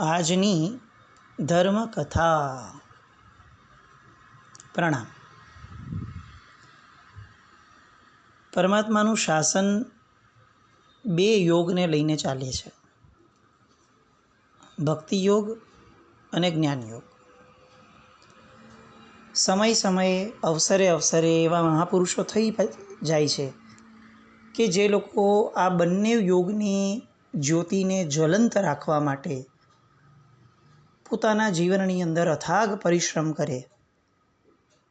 આજની ધર્મ કથા. પ્રણામ. પરમાત્માનું શાસન બે યોગને લઈને ચાલે છે, ભક્તિ યોગ અને જ્ઞાન યોગ. સમય સમયે અવસરે એવા મહાપુરુષો થઈ જાય છે કે જે લોકો આ બંને યોગની જ્યોતિને જ્વલંત રાખવા માટે પોતાના જીવનની અંદર અથાગ પરિશ્રમ કરે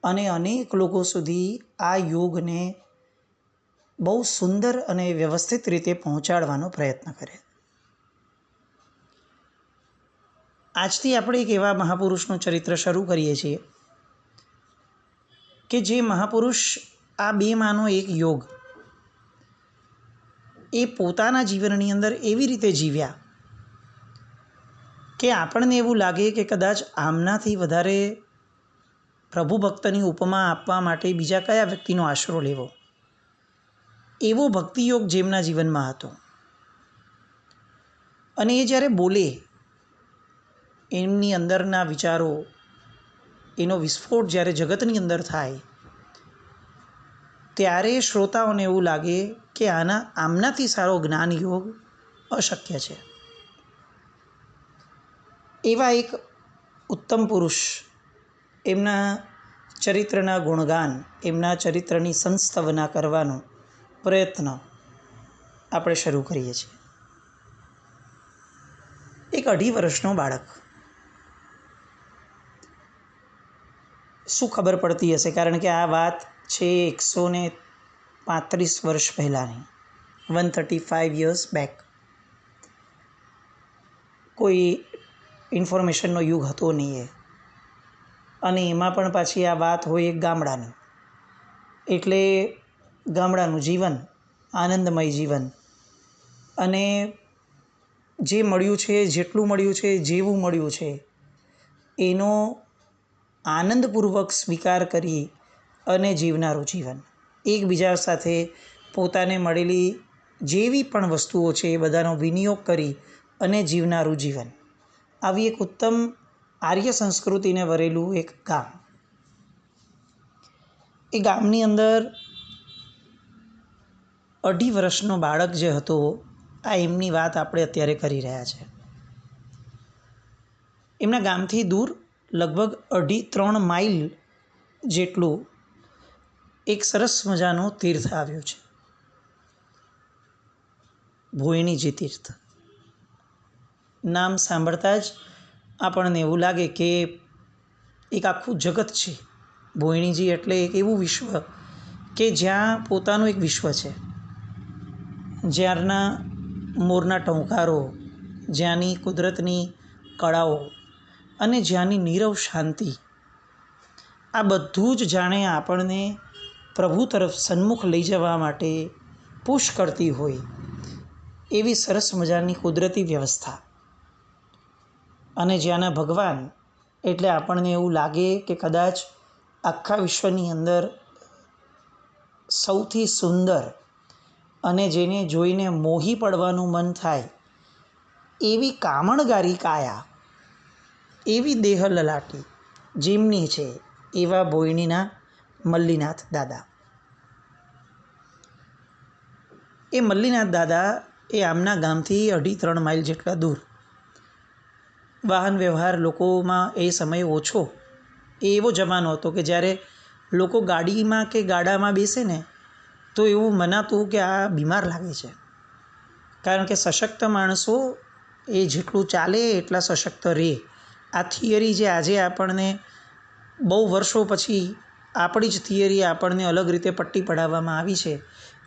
અને અનેક લોકો સુધી આ યોગને બહુ સુંદર અને વ્યવસ્થિત રીતે પહોંચાડવાનો પ્રયત્ન કરે. આજથી આપણે એક એવા મહાપુરુષનું ચરિત્ર શરૂ કરીએ છીએ કે જે મહાપુરુષ આ બેમાંનો એક યોગ એ પોતાના જીવનની અંદર એવી રીતે જીવ્યા કે આપણને એવું લાગે કે કદાચ આમનાથી વધારે પ્રભુ ભક્તની ઉપમા આપવા માટે બીજા કયા વ્યક્તિનો આશરો લેવો, એવો ભક્તિયોગ જેમના જીવનમાં હતો. અને એ જ્યારે બોલે, એમની અંદરના વિચારો, એનો વિસ્ફોટ જ્યારે જગતની અંદર થાય, ત્યારે શ્રોતાઓને એવું લાગે કે આમનાથી સારો જ્ઞાન યોગ અશક્ય છે. એવા એક ઉત્તમ પુરુષ, એમના ચરિત્રના ગુણગાન, એમના ચરિત્રની સંસ્તવના કરવાનો પ્રયત્ન આપણે શરૂ કરીએ છીએ. એક 2.5 વર્ષનો બાળક. શું ખબર પડતી હશે, કારણ કે આ વાત છે 135 વર્ષ પહેલાંની, 135 years બેક. કોઈ ઇન્ફોર્મેશનનો યુગ હતો નહીં એ, અને એમાં પણ પાછી આ વાત હોય એક ગામડાની, એટલે ગામડાનું જીવન, આનંદમય જીવન, અને જે મળ્યું છે, જેટલું મળ્યું છે, જેવું મળ્યું છે, એનો આનંદપૂર્વક સ્વીકાર કરી અને જીવનારું જીવન, એકબીજા સાથે પોતાને મળેલી જેવી પણ વસ્તુઓ છે એ બધાનો વિનિયોગ કરી અને જીવનારું જીવન. આવી એક ઉત્તમ આર્ય સંસ્કૃતિને વરેલું એક ગામ. એ ગામની અંદર 2.5 વર્ષનો બાળક જે હતો, આ એમની વાત આપણે અત્યારે કરી રહ્યા છે. એમના ગામથી દૂર લગભગ 2.5-3 માઇલ જેટલું એક સરસ મજાનો તીર્થ આવ્યો છે, ભોયણીજી તીર્થ. નામ સાંભળતા જ આપણને એવું લાગે કે એક આખું જગત છે. ભોયણીજી એટલે એક એવું વિશ્વ કે જ્યાં પોતાનું એક વિશ્વ છે, જ્યાંના મોરના ટહુકારો, જ્યાંની કુદરતની કળાઓ અને જ્યાંની નીરવ શાંતિ, આ બધું જ જાણે આપણને પ્રભુ તરફ સન્મુખ લઈ જવા માટે પુશ કરતી હોય એવી સરસ મજાની કુદરતી વ્યવસ્થા. અને જ્યાંના ભગવાન એટલે આપણને એવું લાગે કે કદાચ આખા વિશ્વની અંદર સૌથી સુંદર અને જેને જોઈને મોહી પડવાનું મન થાય એવી કામણગારી કાયા, એવી દેહ લલાટી જેમની છે, એવા ભોયણીના મલ્લીનાથ દાદા. એ મલ્લીનાથ દાદા એ આમના ગામથી 2.5-3 માઇલ જેટલા દૂર. વાહન વ્યવહાર લોકોમાં એ સમયે ઓછો. એ એવો જમાનો હતો કે જ્યારે લોકો ગાડીમાં કે ગાડામાં બેસે ને તો એવું મનાતું કે આ બીમાર લાગે છે, કારણ કે સશક્ત માણસો એ જેટલું ચાલે એટલા સશક્ત રહે. આ થિયરી જે આજે આપણને બહુ વર્ષો પછી આપણી જ થિયરી આપણને અલગ રીતે પટ્ટી પડાવવામાં આવી છે,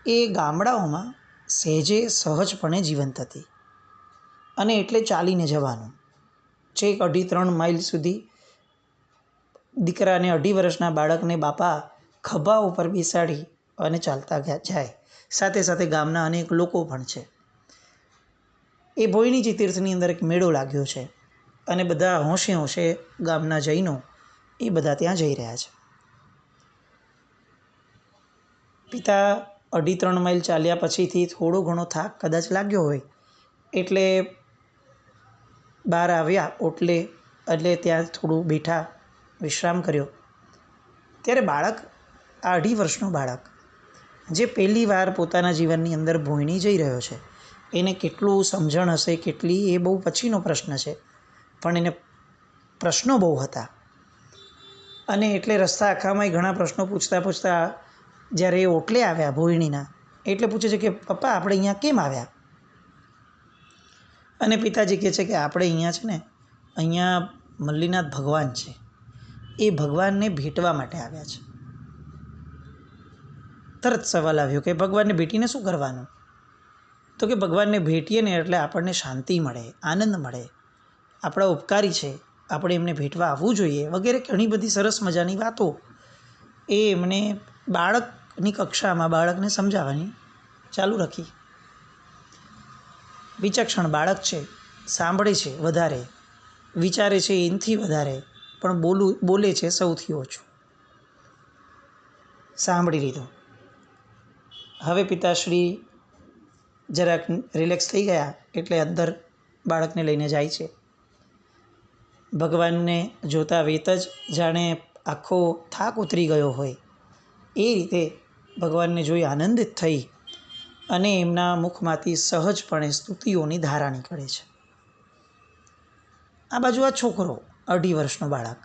એ ગામડાઓમાં સહેજે સહજપણે જીવંત હતી. અને એટલે ચાલીને જવાનું છેક 2.5-3 માઇલ સુધી. દીકરાને 2.5 વર્ષના બાળકને બાપા ખભા ઉપર બેસાડી અને ચાલતા જાય. સાથે સાથે ગામના અનેક લોકો પણ છે. એ ભોયણીજી તીર્થની અંદર એક મેળો લાગ્યો છે અને બધા હોંશે હોંશે ગામના જૈનો એ બધા ત્યાં જઈ રહ્યા છે. પિતા 2.5-3 માઇલ ચાલ્યા પછીથી થોડો ઘણો થાક કદાચ લાગ્યો હોય એટલે બહાર આવ્યા ઓટલે એટલે ત્યાં થોડું બેઠા, વિશ્રામ કર્યો, ત્યારે બાળક, આ 2.5 વર્ષનું બાળક જે પહેલી વાર પોતાના જીવનની અંદર ભોંયણી જઈ રહ્યો છે, એને કેટલું સમજણ હશે, કેટલી, એ બહુ પછીનો પ્રશ્ન છે, પણ એને પ્રશ્નો બહુ હતા. અને એટલે રસ્તા આખામાં ઘણા પ્રશ્નો પૂછતા જ્યારે એ ઓટલે આવ્યા ભોંયણીના, એટલે પૂછે છે કે પપ્પા આપણે અહીંયા કેમ આવ્યા? અને પિતાજી કહે છે કે આપણે અહીંયા છે ને, અહીંયા મલ્લીનાથ ભગવાન છે, એ ભગવાનને ભેટવા માટે આવ્યા છે. તરત સવાલ આવ્યો કે ભગવાનને ભેટીને શું કરવાનું? તો કે ભગવાનને ભેટીએ ને એટલે આપણને શાંતિ મળે, આનંદ મળે, આપણા ઉપકારી છે, આપણે એમને ભેટવા આવવું જોઈએ, વગેરે ઘણી બધી સરસ મજાની વાતો એ એમણે બાળકની કક્ષામાં બાળકને સમજાવવાની ચાલુ રાખી. વિચક્ષણ બાળક છે, સાંભળે છે વધારે, વિચારે છે એનાથી વધારે, પણ બોલે છે સૌથી ઓછું. સાંભળી લીધું. હવે પિતાશ્રી જરાક રિલેક્સ થઈ ગયા એટલે અંદર બાળકને લઈને જાય છે. ભગવાનને જોતા વેત જ જાણે આખો થાક ઉતરી ગયો હોય એ રીતે ભગવાનને જોઈ આનંદિત થઈ અને એમના મુખમાંથી સહજપણે સ્તુતિઓની ધારા નીકળે છે. આ બાજુ આ છોકરો 2.5 વર્ષનો બાળક,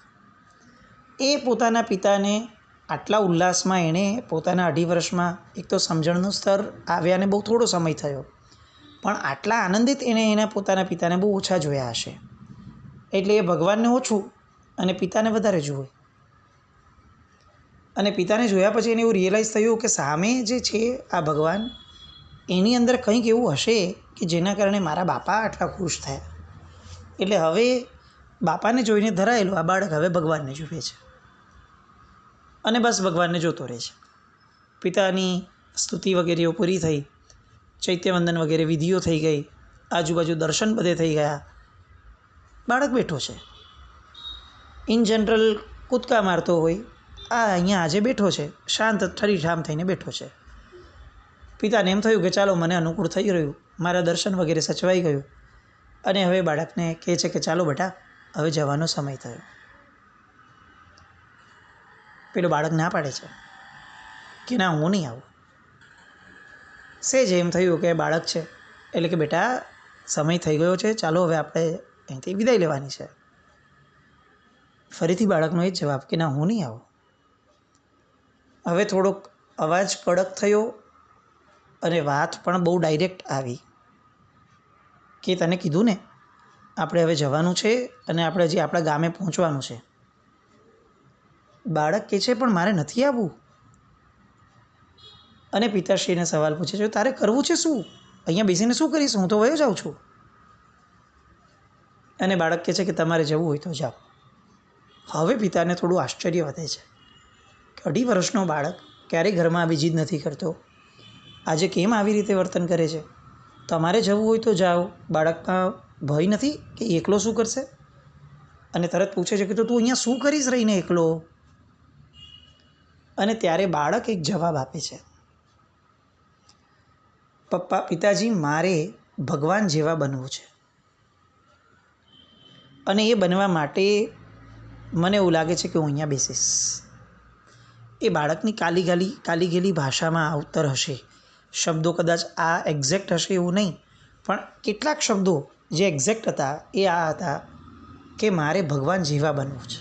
એ પોતાના પિતાને આટલા ઉલ્લાસમાં, એણે પોતાના 2.5 વર્ષમાં એક તો સમજણનું સ્તર આવ્યાને બહુ થોડો સમય થયો, પણ આટલા આનંદિત એણે એના પોતાના પિતાને બહુ ઓછા જોયા હશે. એટલે એ ભગવાનને ઓછું અને પિતાને વધારે જુએ. અને પિતાને જોયા પછી એને એવું રિયલાઇઝ થયું કે સામે જે છે આ ભગવાન, એની અંદર કંઈક એવું હશે કે જેના કારણે મારા બાપા આટલા ખુશ થયા. એટલે હવે બાપાને જોઈને ધરાયેલું આ બાળક હવે ભગવાનને જુએ છે અને બસ ભગવાનને જોતો રહે છે. પિતાની સ્તુતિ વગેરેઓ પૂરી થઈ, ચૈત્યવંદન વગેરે વિધિઓ થઈ ગઈ, આજુબાજુ દર્શન બધે થઈ ગયા, બાળક બેઠો છે. ઇન જનરલ કૂદકા મારતો હોય, આ અહીંયા આજે બેઠો છે, શાંત ઠરીઠામ થઈને બેઠો છે. પિતાને એમ થયું કે ચાલો મને અનુકૂળ થઈ રહ્યું, મારા દર્શન વગેરે સચવાઈ ગયું, અને હવે બાળકને કહે છે કે ચાલો બેટા હવે જવાનો સમય થયો. પેલો બાળક ના પાડે છે કે ના, હું નહીં આવું. સેજ એમ થયું કે બાળક છે એટલે કે બેટા સમય થઈ ગયો છે, ચાલો હવે આપણે અહીંથી વિદાય લેવાની છે. ફરીથી બાળકનો એ જ જવાબ કે ના, હું નહીં આવું. હવે થોડોક અવાજ કડક થયો અને વાત પણ બહુ ડાયરેક્ટ આવી કે તને કીધું ને આપણે હવે જવાનું છે અને આપણે હજી આપણા ગામે પહોંચવાનું છે. બાળક કહે છે પણ મારે નથી આવવું. અને પિતાશ્રીને સવાલ પૂછે છે તારે કરવું છે શું? અહીંયા બેસીને શું કરીશ? હું તો વયો જાઉં છું. અને બાળક કહે છે કે તમારે જવું હોય તો જાઓ. હવે પિતાને થોડું આશ્ચર્ય વધે છે કે 2.5 વર્ષનો બાળક ક્યારેય ઘરમાં આવી જીદ નથી કરતો, આજે કેમ આવી રીતે વર્તન કરે છે? તમારે જવું હોય તો જાઓ. બાળકમાં ભય નથી કે એકલો શું કરશે? અને તરત પૂછે છે કે તો તું અહીંયા શું કરીશ રહીને એકલો? અને ત્યારે બાળક એક જવાબ આપે છે, પિતાજી મારે ભગવાન જેવા બનવું છે અને એ બનવા માટે મને એવું લાગે છે કે હું અહીંયા બેસીશ. એ બાળકની કાલી ગેલી ભાષામાં આ ઉત્તર હશે. શબ્દો કદાચ આ એક્ઝેક્ટ હશે એવું નહીં, પણ કેટલાક શબ્દો જે એક્ઝેક્ટ હતા એ આ હતા કે મારે ભગવાન જેવા બનવું છે.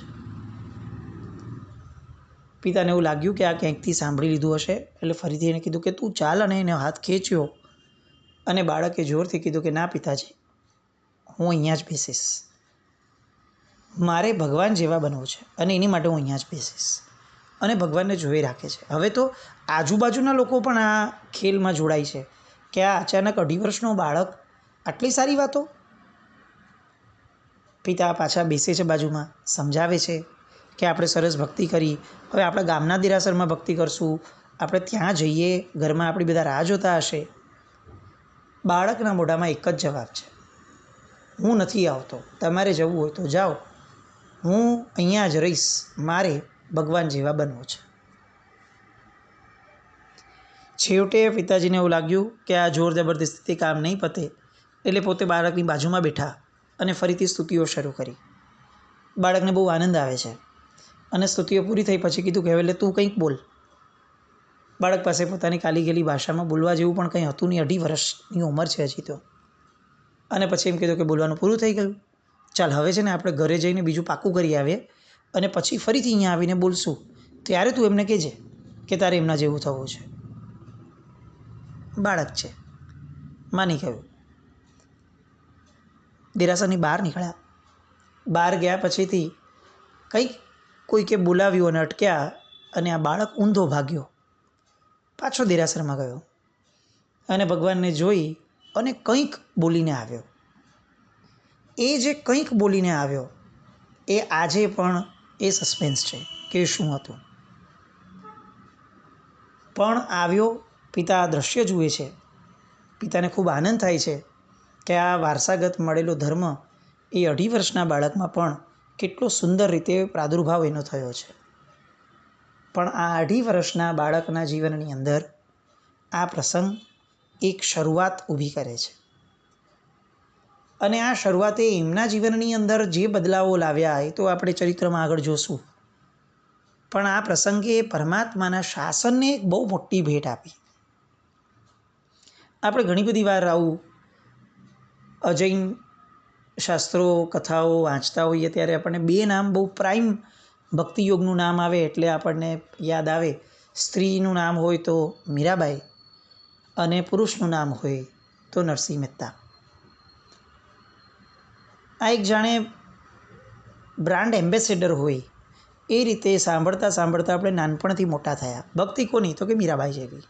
પિતાને એવું લાગ્યું કે આ ક્યાંકથી સાંભળી લીધું હશે, એટલે ફરીથી એને કીધું કે તું ચાલ, અને એને હાથ ખેંચ્યો અને બાળકે જોરથી કીધું કે ના પિતાજી, હું અહીંયા જ બેસીશ. મારે ભગવાન જેવા બનવું છે અને એની માટે હું અહીંયા જ બેસીશ. અને ભગવાનને જોઈ રાખે છે. હવે તો આજુબાજુના લોકો પણ આ ખેલમાં જોડાય છે કે આ અચાનક 2.5 વર્ષનો બાળક આટલી સારી વાતો. પિતા પાછા બેસે છે બાજુમાં, સમજાવે છે કે આપણે સરસ ભક્તિ કરી, હવે આપણા ગામના દેરાસરમાં ભક્તિ કરશું, આપણે ત્યાં જઈએ, ઘરમાં આપણી બધા રાહ જોતા હશે. બાળકના મોઢામાં એક જ જવાબ છે, હું નથી આવતો, તમારે જવું હોય તો જાઓ, હું અહીંયા જ રહીશ, મારે ભગવાન જેવા બનવું છે. છેવટે પિતાજીને એવું લાગ્યું કે આ જોર જબરદસ્તીથી કામ નહીં પતે, એટલે પોતે બાળકની બાજુમાં બેઠા અને ફરીથી સ્તુતિઓ શરૂ કરી. બાળકને બહુ આનંદ આવે છે અને સ્તુતિઓ પૂરી થઈ પછી કીધું કે હવે એટલે તું કંઈક બોલ. બાળક પાસે પોતાની કાલી ગયેલી ભાષામાં બોલવા જેવું પણ કંઈ હતું નહીં. 2.5 વર્ષની ઉંમર છે હજી તો. અને પછી એમ કીધું કે બોલવાનું પૂરું થઈ ગયું, ચાલ હવે છે ને આપણે ઘરે જઈને બીજું પાકું કરી આવીએ અને પછી ફરીથી અહીંયા આવીને બોલશું, ત્યારે તું એમને કહેજે કે તારે એમના જેવું થવું છે. બાળક છે, માની ગયું. દેરાસરની બહાર નીકળ્યા. બહાર ગયા પછીથી કંઈક કોઈકે બોલાવ્યું અને અટક્યા અને આ બાળક ઊંધો ભાગ્યો. પાછો દેરાસરમાં ગયો અને ભગવાનને જોઈ અને કંઈક બોલીને આવ્યો. એ જે કંઈક બોલીને આવ્યો એ આજે પણ એ સસ્પેન્સ છે કે શું હતું. પણ આવ્યો. પિતા આ દ્રશ્ય જુએ છે. પિતાને ખૂબ આનંદ થાય છે કે આ વારસાગત મળેલો ધર્મ એ 2.5 વર્ષના બાળકમાં પણ કેટલો સુંદર રીતે પ્રાદુર્ભાવ એનો થયો છે. પણ આ 2.5 વર્ષના બાળકના જીવનની અંદર આ પ્રસંગ એક શરૂઆત ઊભી કરે છે અને આ શરૂઆતે એમના જીવનની અંદર જે બદલાવો લાવ્યા એ તો આપણે ચરિત્રમાં આગળ જોશું. પણ આ પ્રસંગે પરમાત્માના શાસનને એક બહુ મોટી ભેટ આપી. આપણે ઘણી બધી વાર આવું અજૈન શાસ્ત્રો કથાઓ વાંચતા હોઈએ ત્યારે આપણને 2 નામ બહુ પ્રાઇમ ભક્તિયોગનું નામ આવે એટલે આપણને યાદ આવે. સ્ત્રીનું નામ હોય તો મીરાબાઈ અને પુરુષનું નામ હોય તો નરસિંહ મહેતા. આ એક જાણે બ્રાન્ડ એમ્બેસેડર હોય એ રીતે સાંભળતા સાંભળતા આપણે નાનપણથી મોટા થયા. ભક્તિ કોની? તો કે મીરાબાઈ જેવી.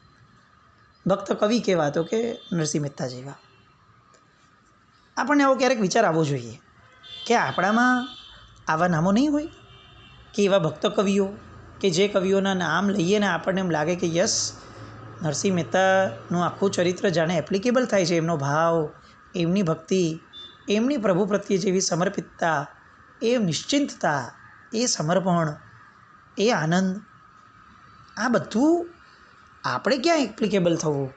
ભક્ત કવિ કેવા? તો કે નરસિંહ મહેતા જેવા. આપણને આવો ક્યારેક વિચાર આવવો જોઈએ કે આપણામાં આવા નામો નહીં હોય કે એવા ભક્ત કવિઓ કે જે કવિઓના નામ લઈએ ને આપણને એમ લાગે કે યસ, નરસિંહ મહેતાનું આખું ચરિત્ર જાણે એપ્લિકેબલ થાય છે. એમનો ભાવ, એમની ભક્તિ, એમની પ્રભુ પ્રત્યે જેવી સમર્પિતતા, એ નિશ્ચિંતતા, એ સમર્પણ, એ આનંદ, આ બધું આપણે ક્યાં એપ્લિકેબલ થવું?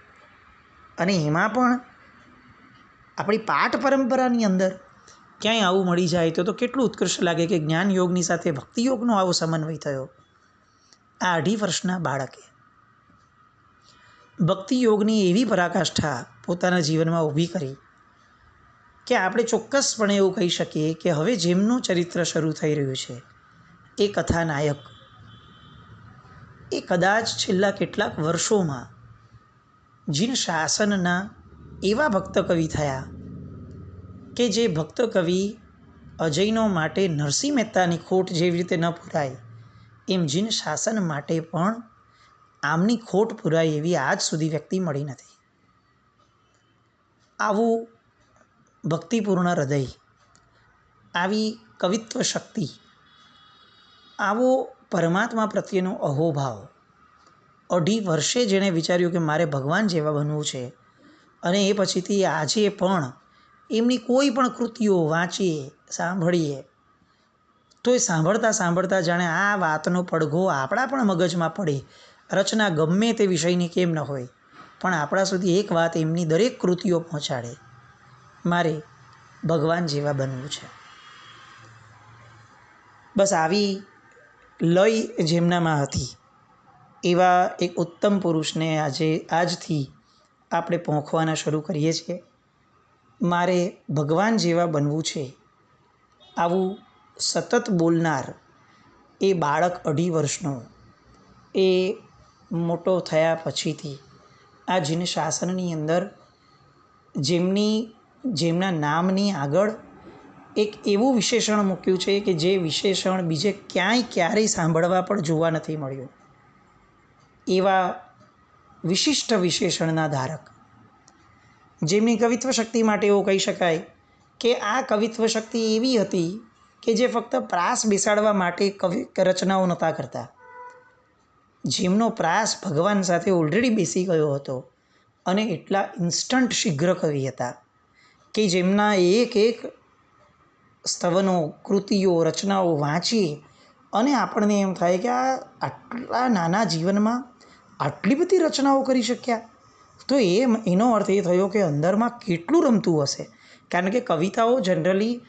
અને એમાં પણ આપણી પાઠ પરંપરાની અંદર ક્યાંય આવું મળી જાય તો કેટલું ઉત્કૃષ્ટ લાગે કે જ્ઞાન યોગની સાથે ભક્તિ યોગનો આવો સમન્વય થયો. આ 2.5 વર્ષના બાળકે ભક્તિ યોગની એવી પરાકાષ્ઠા પોતાના જીવનમાં ઊભી કરી કે આપણે ચોક્કસપણે એવું કહી શકીએ કે હવે જેમનું ચરિત્ર શરૂ થઈ રહ્યું છે એ કથાનાયક એ કદાચ છેલ્લા કેટલાક વર્ષોમાં જીન શાસનના એવા ભક્ત કવિ થયા કે જે ભક્ત કવિ અજૈનો માટે નરસિંહ મહેતાની ખોટ જેવી રીતે ન પૂરાય એમ જીન શાસન માટે પણ આમની ખોટ પૂરાય એવી આજ સુધી વ્યક્તિ મળી નથી. આવું ભક્તિપૂર્ણ હૃદય, આવી કવિત્વ શક્તિ, આવો પરમાત્મા પ્રત્યેનો અહોભાવ 2.5 વર્ષે જેણે વિચાર્યું કે મારે ભગવાન જેવા બનવું છે અને એ પછીથી આજે પણ એમની કોઈ પણ કૃતિઓ વાંચીએ, સાંભળીએ તો એ સાંભળતા સાંભળતા જાણે આ વાતનો પડઘો આપણા પણ મગજમાં પડે. રચના ગમે તે વિષયની કેમ ન હોય પણ આપણા સુધી એક વાત એમની દરેક કૃતિઓ પહોંચાડે, મારે ભગવાન જેવા બનવું છે. બસ આવી લય જેમનામાં હતી એવા એક ઉત્તમ પુરુષને આજથી આપણે પોંખવાના શરૂ કરીએ છીએ. મારે ભગવાન જેવા બનવું છે આવું સતત બોલનાર એ બાળક 2.5 વર્ષનો એ મોટો થયા પછીથી આ જીન શાસનની અંદર જેમના નામની આગળ એક એવું વિશેષણ મૂક્યું છે કે જે વિશેષણ બીજે ક્યાંય ક્યારેય સાંભળવા પણ જોવા નથી મળ્યું. એવા વિશિષ્ટ વિશેષણના ધારક, જેમની કવિત્વ શક્તિ માટે એવું કહી શકાય કે આ કવિત્વ શક્તિ એવી હતી કે જે ફક્ત પ્રાસ બેસાડવા માટે રચનાઓ નહોતા કરતા. જેમનો પ્રાસ ભગવાન સાથે ઓલરેડી બેસી ગયો હતો અને એટલા ઇન્સ્ટન્ટ શીઘ્ર કવિ હતા કે જેમના એક એક સ્તવનો, કૃતિઓ, રચનાઓ વાંચીએ અને આપણને એમ થાય કે આ આટલા નાના જીવનમાં આટલી બધી રચનાઓ કરી શક્યા. તો એનો અર્થ એ થયો કે અંદરમાં કેટલું રમતું હશે, કારણ કે કવિતાઓ જનરલી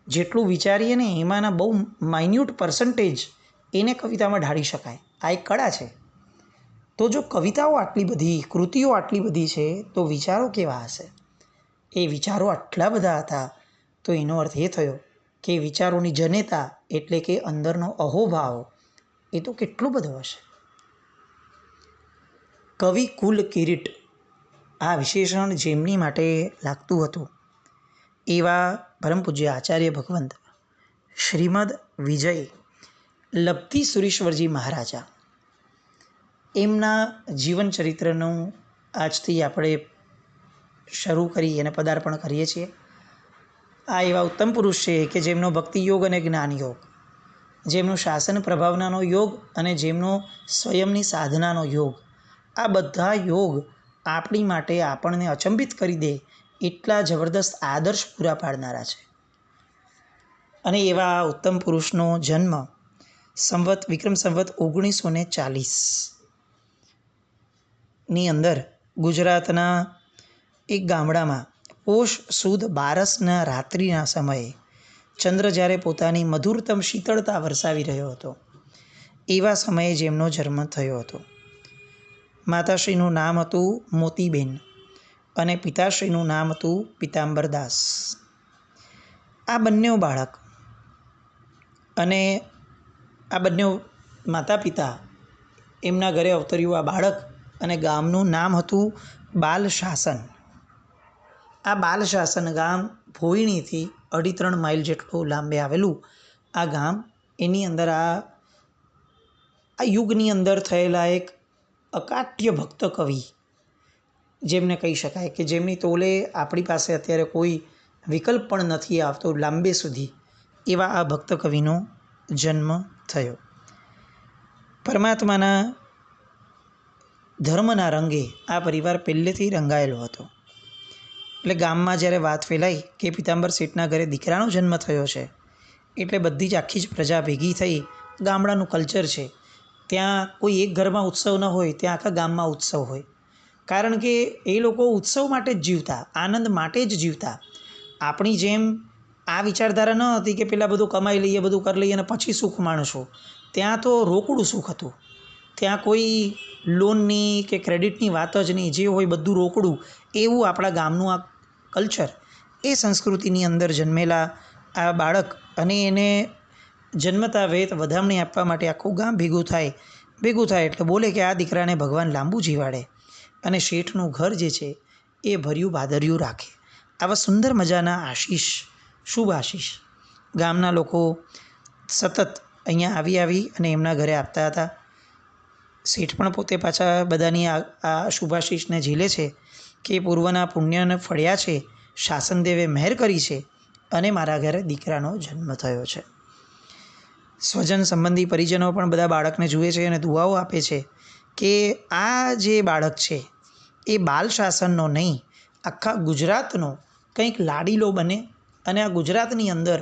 જેટલું વિચારીએ ને એમાંના બહુ માઇન્યુટ પર્સન્ટેજ એને કવિતામાં ઢાળી શકાય. આ એક કળા છે. તો જો કવિતાઓ આટલી બધી, કૃતિઓ આટલી બધી છે, તો વિચારો કેવા હશે? એ વિચારો આટલા બધા હતા, તો એનો અર્થ એ થયો કે વિચારોની જનેતા એટલે કે અંદરનો અહોભાવ એ તો કેટલો બધો હશે. કવિ કુલ કિરીટ આ વિશેષણ જેમની માટે લાગતું હતું એવા પરમ પૂજ્ય આચાર્ય ભગવંત શ્રીમદ વિજય લબ્ધિ સુરીશ્વરજી મહારાજા, એમના જીવન ચરિત્રનું આજથી આપણે શરૂ કરી અને પદાર્પણ કરીએ છીએ. આ એવા ઉત્તમ પુરુષ છે કે જેમનો ભક્તિ યોગ અને જ્ઞાન યોગ, જેમનો શાસન પ્રભાવનાનો યોગ અને જેમનો સ્વયંની સાધનાનો યોગ, આ બધા યોગ આપણી માટે આપણને અચંબિત કરી દે એટલા જબરદસ્ત આદર્શ પૂરા પાડનારા છે. અને એવા ઉત્તમ પુરુષનો જન્મ વિક્રમ સંવત 1940ની અંદર ગુજરાતના એક ગામડામાં પોષ સુદ બારસના રાત્રિના સમયે ચંદ્ર જ્યારે પોતાની મધુરતમ શીતળતા વરસાવી રહ્યો હતો એવા સમયે જેમનો જન્મ થયો હતો. માતાશ્રીનું નામ હતું મોતીબેન અને પિતાશ્રીનું નામ હતું પિતાંબરદાસ. આ બંને બાળક અને આ બંને માતા પિતા એમના ઘરે અવતર્યું આ બાળક અને ગામનું નામ હતું બાલશાસન. આ બાલશાસન ગામ ભોયણીથી 2.5 માઇલ જેટલું લાંબે આવેલું આ ગામ, એની અંદર આ યુગની અંદર થયેલા એક અકાટ્ય ભક્ત કવિ જેમને કહી શકાય કે જેમની તોલે આપણી પાસે અત્યારે કોઈ વિકલ્પ પણ નથી આવતો લાંબે સુધી, એવા આ ભક્ત કવિનો જન્મ થયો. પરમાત્માના ધર્મના રંગે આ પરિવાર પહેલેથી રંગાયેલો હતો. એટલે ગામમાં જ્યારે વાત ફેલાઈ કે પિતાંબર શેઠના ઘરે દીકરાનો જન્મ થયો છે, એટલે બધી જ આખી જ પ્રજા ભેગી થઈ. ગામડાનું કલ્ચર છે, ત્યાં કોઈ એક ઘરમાં ઉત્સવ ન હોય, ત્યાં આખા ગામમાં ઉત્સવ હોય. કારણ કે એ લોકો ઉત્સવ માટે જ જીવતા, આનંદ માટે જ જીવતા. આપણી જેમ આ વિચારધારા ન હતી કે પહેલાં બધું કમાઈ લઈએ, બધું કરી લઈએ અને પછી સુખ માણશું. ત્યાં તો રોકડું સુખ હતું. ત્યાં કોઈ લોનની કે ક્રેડિટની વાત જ નહીં, જે હોય બધું રોકડું. એવું આપણા ગામનું આ કલ્ચર, એ સંસ્કૃતિની અંદર જન્મેલા આ બાળક અને એને જન્મતા વેત વધામણી આપવા માટે આખું ગામ ભેગું થાય એટલે બોલે કે આ દીકરાને ભગવાન લાંબુ જીવાડે અને શેઠનું ઘર જે છે એ ભર્યું ભાદર્યું રાખે. આવા સુંદર મજાના આશીષ, શુભ આશીષ ગામના લોકો સતત અહીંયા આવી અને એમના ઘરે આપતા હતા. શેઠ પણ પોતે પાછા બધાની આ શુભાશીષને ઝીલે છે કે પૂર્વના પુણ્યને ફળ્યા છે, શાસનદેવે મહેર કરી છે અને મારા ઘરે દીકરાનો જન્મ થયો છે. સ્વજન સંબંધી પરિજનો પણ બધા બાળકને જુએ છે અને દુઆઓ આપે છે કે આ જે બાળક છે એ બાલ શાસનનો નહીં, આખા ગુજરાતનો કંઈક લાડીલો બને અને આ ગુજરાતની અંદર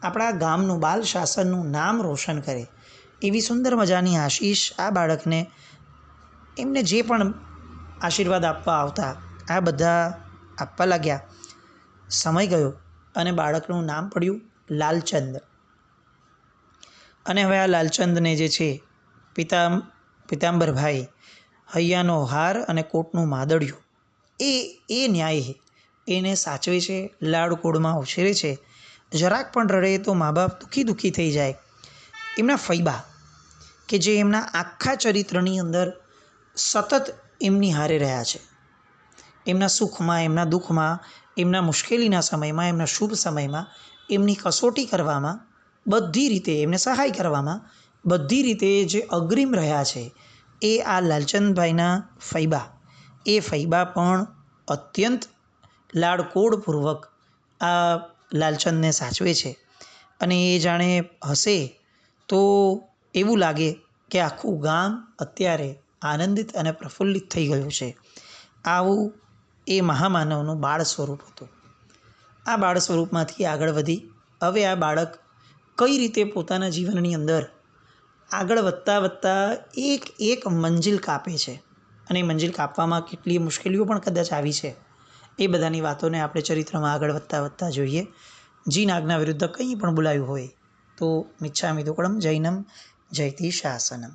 આપણા ગામનું બાલ શાસનનું નામ રોશન કરે. એવી સુંદર મજાની આશીષ આ બાળકને એમને જે પણ આશીર્વાદ આપવા આવતા આ બધા આપવા લાગ્યા. સમય ગયો અને બાળકનું નામ પડ્યું લાલચંદ. અને હવે આ લાલચંદને જે છે પિતાંબરભાઈ હૈયાનો હાર અને કોટનું માદળિયું એ ન્યાય એને સાચવે છે, લાડકોડમાં ઉછેરે છે. જરાક પણ રડે તો મા બાપ દુઃખી થઈ જાય. એમના ફૈબા કે જે એમના આખા ચરિત્રની અંદર સતત એમની હારે રહ્યા છે, એમના સુખમાં, એમના દુઃખમાં, એમના મુશ્કેલીના સમયમાં, એમના શુભ સમયમાં, એમની કસોટી કરવામાં, બધી રીતે એમને સહાય કરવામાં, બધી રીતે જે અગ્રીમ રહ્યા છે એ આ લાલચંદભાઈના ફૈબા. એ ફૈબા પણ અત્યંત લાડકોડપૂર્વક આ લાલચંદને સાચવે છે. અને એ જાણે હશે તો એવું લાગે કે આખું ગામ અત્યારે આનંદિત અને પ્રફુલ્લિત થઈ ગયું છે. આવું એ મહામાનવનું બાળ સ્વરૂપ હતું. આ બાળ સ્વરૂપમાંથી આગળ વધી હવે આ બાળક કઈ રીતે પોતાના જીવનની અંદર આગળ વધતા એક મંજિલ કાપે છે. અને એ મંજિલ કાપવામાં કેટલી મુશ્કેલીઓ પણ કદાચ આવી છે. એ બધાની વાતોને આપણે ચરિત્રમાં આગળ વધતા જોઈએ. જીન આજ્ઞા વિરુદ્ધ કંઈ પણ બોલાયું હોય તો મિચ્છામિ દુક્કડમ જૈનમ જયતિ શાસનમ.